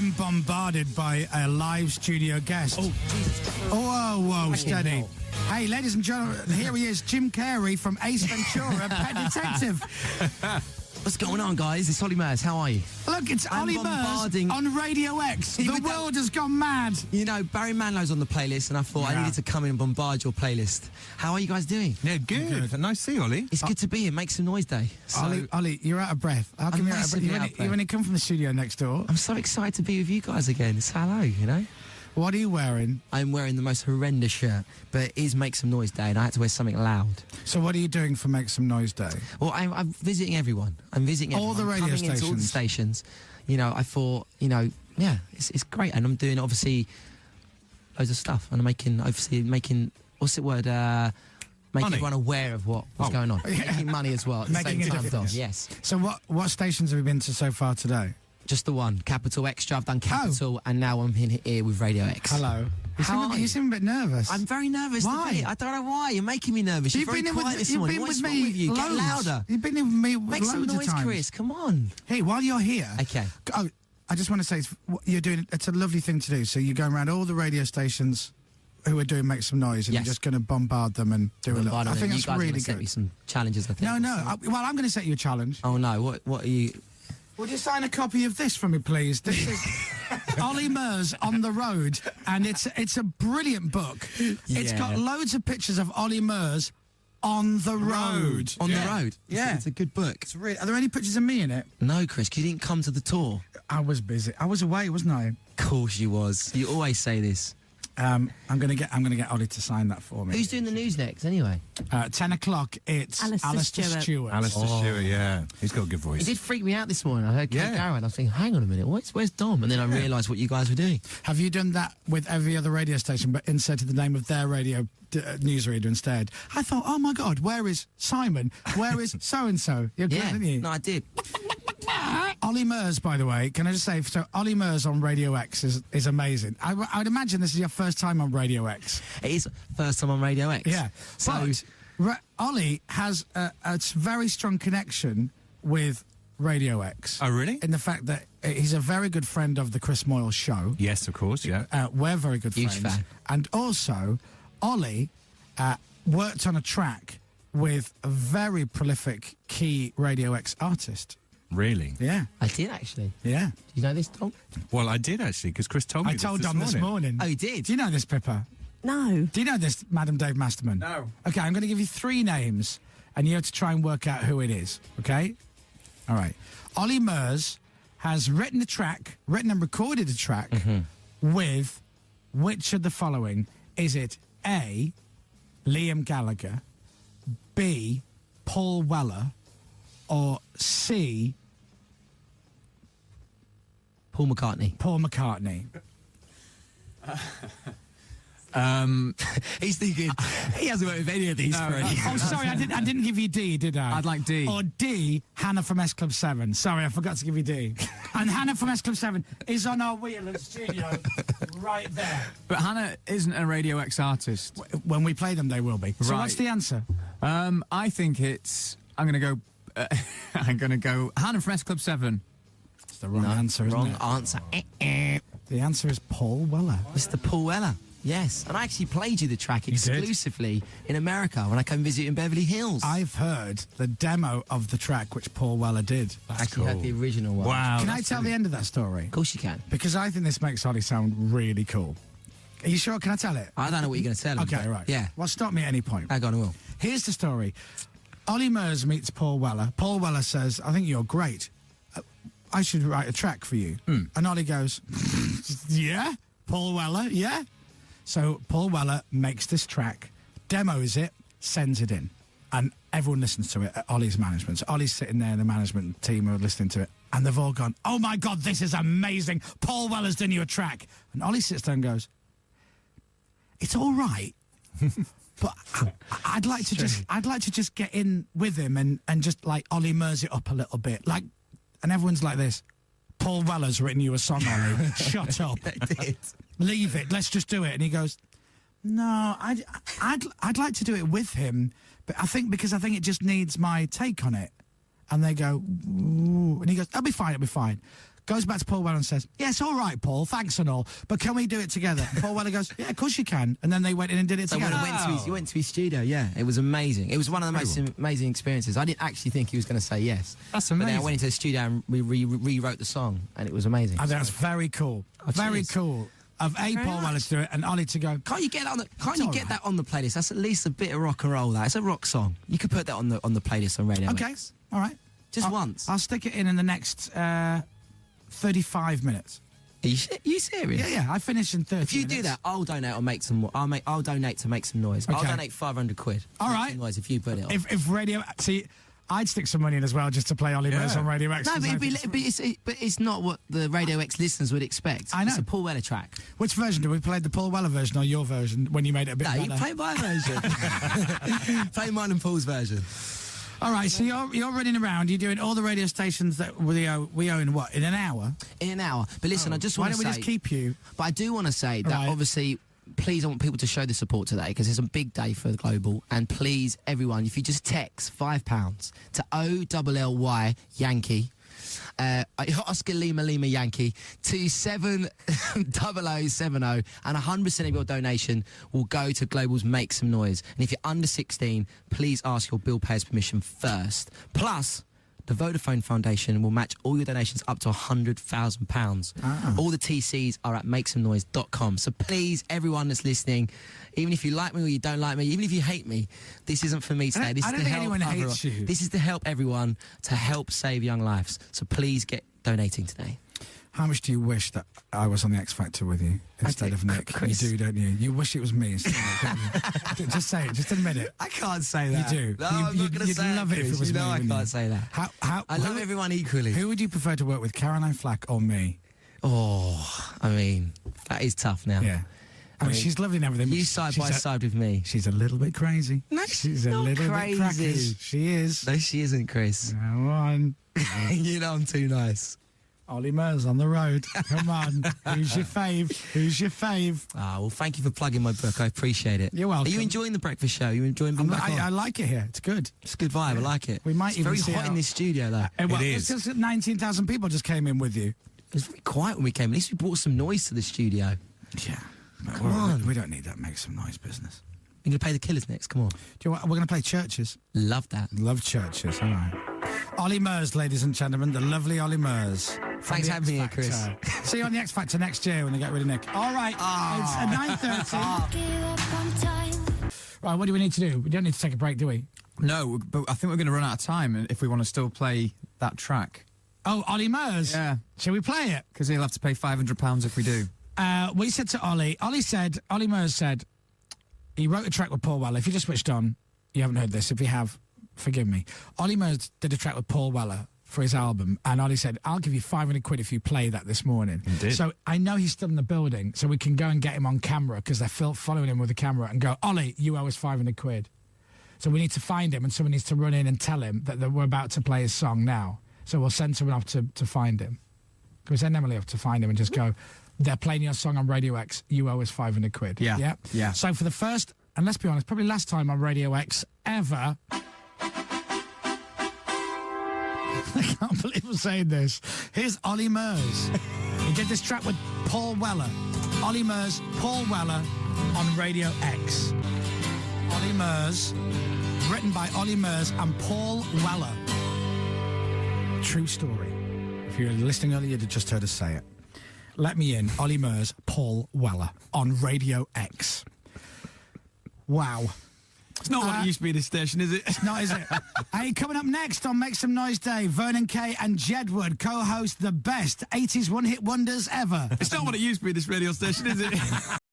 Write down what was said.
been bombarded by a live studio guest. Oh, Jesus. Whoa, steady. Hey, ladies and gentlemen, here he is, Jim Carrey from Ace Ventura, Pet Detective. What's going on, guys? It's Olly Murs. How are you? Look, it's Olly Murs on Radio X. The world has gone mad. You know, Barry Manilow's on the playlist, and I thought I needed to come in and bombard your playlist. How are you guys doing? Yeah, good. Nice to see you, Olly. It's good to be here. Make some noise day. So, Olly, you're out of breath. How come you're out of breath? You only come from the studio next door. I'm so excited to be with you guys again. It's hello, you know? What are you wearing? I'm wearing the most horrendous shirt, but it is Make Some Noise Day, and I had to wear something loud. So what are you doing for Make Some Noise Day? Well, I'm visiting everyone. I'm visiting everyone. All the radio stations? Into all the stations. You know, I thought, you know, yeah, it's great. And I'm doing, obviously, loads of stuff. And I'm making, what's the word? Making money. everyone aware of what's going on. Making money as well at the Making same a time, difference. yes. So what stations have you been to so far today? Just the one, Capital Extra. I've done Capital, and now I'm in here with Radio X. Hello. You seem a bit nervous. I'm very nervous. Why? I don't know why. You're making me nervous. You've been quiet this morning. You've been What's with wrong me with you? Get louder. You've been with me Make loads some noise, of times. Chris. Come on. Hey, while you're here... Okay. Oh, I just want to say it's a lovely thing to do. So you're going around all the radio stations who are doing Make Some Noise, and you're just going to bombard them and do a little... I think it's really good. Set me some challenges, I think. No. Well, I'm going to set you a challenge. Oh, no. What are you... Would you sign a copy of this for me, please? This is Olly Murs on the Road, and it's a brilliant book. Yeah. It's got loads of pictures of Olly Murs on the road. On the road? Yeah. It's a good book. It's are there any pictures of me in it? No, Chris, 'cause you didn't come to the tour. I was busy. I was away, wasn't I? Of course you was. You always say this. I'm gonna get Olly to sign that for me. Who's doing the news next, anyway? 10 o'clock, it's Alistair Stewart. Alistair Stewart, yeah. He's got a good voice. It did freak me out this morning. I heard Kate Garrett. I was thinking, hang on a minute, where's Dom? And then I realised what you guys were doing. Have you done that with every other radio station, but inserted the name of their radio newsreader instead? I thought, oh my God, where is Simon? Where is so-and-so? You're good, didn't you? No, I did. Olly Murs, by the way, can I just say, so Olly Murs on Radio X is amazing. I would imagine this is your first time on Radio X. It is first time on Radio X. Yeah. So but Olly has a very strong connection with Radio X. Oh, really? In the fact that he's a very good friend of the Chris Moyles show. Yes, of course, yeah. We're very good friends. Huge fan. And also, Olly worked on a track with a very prolific key Radio X artist. Really? Yeah. I did, actually. Yeah. Do you know this, Dom? Well, I did, actually, because Chris told me I told Dom this morning. Oh, you did? Do you know this, Pippa? No. Do you know this, Madam Dave Masterman? No. Okay, I'm going to give you 3 names, and you have to try and work out who it is, okay? All right. Olly Murs has written and recorded a track with which of the following? Is it A, Liam Gallagher, B, Paul Weller, or C, Paul McCartney. Paul McCartney? He's thinking, he hasn't worked with any of these for Oh, sorry, I didn't give you D, did I? I'd like D. Or D, Hannah from S Club 7. Sorry, I forgot to give you D. And Hannah from S Club 7 is on our wheel in the studio right there. But Hannah isn't a Radio X artist. When we play them, they will be. So Right. what's the answer? I think it's... I'm going to go Hannah from S Club 7. It's the wrong answer, isn't Wrong it? answer. The answer is Paul Weller. Mr. Paul Weller. Yes. And I actually played you the track exclusively in America when I came visit in Beverly Hills. I've heard the demo of the track which Paul Weller did. I actually had the original one. Wow. Can I tell the end of that story? Of course you can. Because I think this makes Olly sound really cool. Are you sure? Can I tell it? I don't know what you're going to tell him. Okay, but right. Yeah. Well, stop me at any point. I got it will. Here's the story. Olly Murs meets Paul Weller. Paul Weller says, I think you're great. I should write a track for you. And Olly goes, yeah? Paul Weller, yeah? So Paul Weller makes this track, demos it, sends it in. And everyone listens to it at Olly's management. So Olly's sitting there, the management team are listening to it. And they've all gone, oh my God, this is amazing. Paul Weller's done you a track. And Olly sits there and goes, it's all right. But I'd like to just get in with him and just like Olly Murs it up a little bit. Like, and everyone's like this. Paul Weller's written you a song, Olly. Shut up. Leave it. Let's just do it. And he goes, no, I'd like to do it with him, but I think it just needs my take on it. And they go, ooh. And he goes, I'll be fine. goes back to Paul Weller and says, yeah, it's all right, Paul, thanks and all, but can we do it together? And Paul Weller goes, yeah, of course you can. And then they went in and did it So together. he went to his studio, yeah. It was amazing. It was one of the most amazing experiences. I didn't actually think he was going to say yes. That's But then amazing. I went into the studio and we rewrote the song, and it was amazing. I think that's very cool. Very cheers. cool. Of very Paul much. Weller to do it and Ollie to go, Can't you get that on the? Can't It's you all get right. that on the playlist? That's at least a bit of rock and roll. That it's a rock song. You could put that on the playlist on Radio okay, X. all right. Just I'll- once. I'll stick it in the next 35 minutes. Are you serious? Yeah, I finish in 30 If you minutes. do that, I'll donate or make some more. I'll donate to make some noise. I'll Okay. donate 500 quid. All Make right. some noise if you put it on. If Radio... See, I'd stick some money in as well just to play Ollie Murs Yeah. on Radio X. No, but, because I think but it's not what the Radio X listeners would expect. I know. It's a Paul Weller track. Which version? Did we play the Paul Weller version or your version when you made it a bit No, better? you play my version. Play mine and Paul's version. All right, so you're running around. You're doing all the radio stations that we own. What, in an hour? In an hour. But listen, I just Why want don't to we say... just keep you? But I do want to say that Right. obviously, please, I want people to show the support today because it's a big day for the Global. And please, everyone, if you just text £5 to OLLY Yankee, Oscar Lima Lima Yankee to 70070, and 100% of your donation will go to Global's Make Some Noise. And if you're under 16, please ask your bill payer's permission first. Plus, the Vodafone Foundation will match all your donations up to £100,000. All the TCs are at makesomenoise.com. So please, everyone that's listening, even if you like me or you don't like me, even if you hate me, this isn't for me today. This I is don't to think help anyone other- hates you. This is to help everyone, to help save young lives. So please get donating today. How much do you wish that I was on the X Factor with you instead do, of Nick? Chris. You do, don't you? You wish it was me instead of Nick, don't you? Just say it. Just admit it. I can't say You do. No, You- I'm you'd- not going to you'd say love it if it Chris. was You know me, I wouldn't can't you? say that. I love everyone equally. Who would you prefer to work with, Caroline Flack or me? Oh, I mean, that is tough now. Yeah. I mean, she's lovely and everything. but You side by she's side with me. She's a little bit crazy. No, she's she's a not little crazy. bit crackers. She is. No, she isn't, Chris. Come on. You know I'm too nice. Ollie Murs on the road. Come on. Who's your fave? Who's your fave? Ah, well, thank you for plugging my book. I appreciate it. You're welcome. Are you enjoying the breakfast show? Are you enjoying being back on? I like it here. It's good. It's a good vibe. I like it. We might it's even very see hot how- in this studio, though. Well, It it's is. just 19,000 people just came in with you. It was very quiet when we came. At least we brought some noise to the studio. Yeah. But Come on. We don't need that Make Some Noise business. We're going to play the Killers next. Come on. Do you know what? We're going to play churches. Love that. Love churches. All right. Ollie Murs, ladies and gentlemen. The lovely Ollie Murs. from Thanks the for having me here, X Chris. Factor. See you on the X Factor next year when they get rid of Nick. All right. It's at 9:30. Right, what do we need to do? We don't need to take a break, do we? No, but I think we're going to run out of time if we want to still play that track. Oh, Ollie Murs. Yeah. Shall we play it? Because he'll have to pay £500 if we do. We said to Ollie, Ollie Murs said, he wrote a track with Paul Weller. If you just switched on, you haven't heard this. If you have, forgive me. Ollie Murs did a track with Paul Weller for his album, and Ollie said, I'll give you 500 quid if you play that this morning. He did. So I know he's still in the building, so we can go and get him on camera, because they're following him with the camera, and go, Ollie, you owe us 500 quid. So we need to find him, and someone needs to run in and tell him that we're about to play his song now. So we'll send someone off to find him. Can we send Emily off to find him and just go, they're playing your song on Radio X, you owe us 500 quid. Yeah. Yeah? Yeah. So for the first, and let's be honest, probably last time on Radio X ever, I can't believe I'm saying this, here's Ollie Murs. He did this track with Paul Weller. Ollie Murs, Paul Weller on Radio X. Ollie Murs, written by Ollie Murs and Paul Weller. True story. If you were listening earlier, you'd have just heard us say it. Let me in, Ollie Murs, Paul Weller on Radio X. Wow. It's not what it used to be this station, is it? No, is it? Hey, coming up next on Make Some Noise Day, Vernon Kay and Jedward co-host the best 80s one-hit wonders ever. It's not what it used to be this radio station, is it?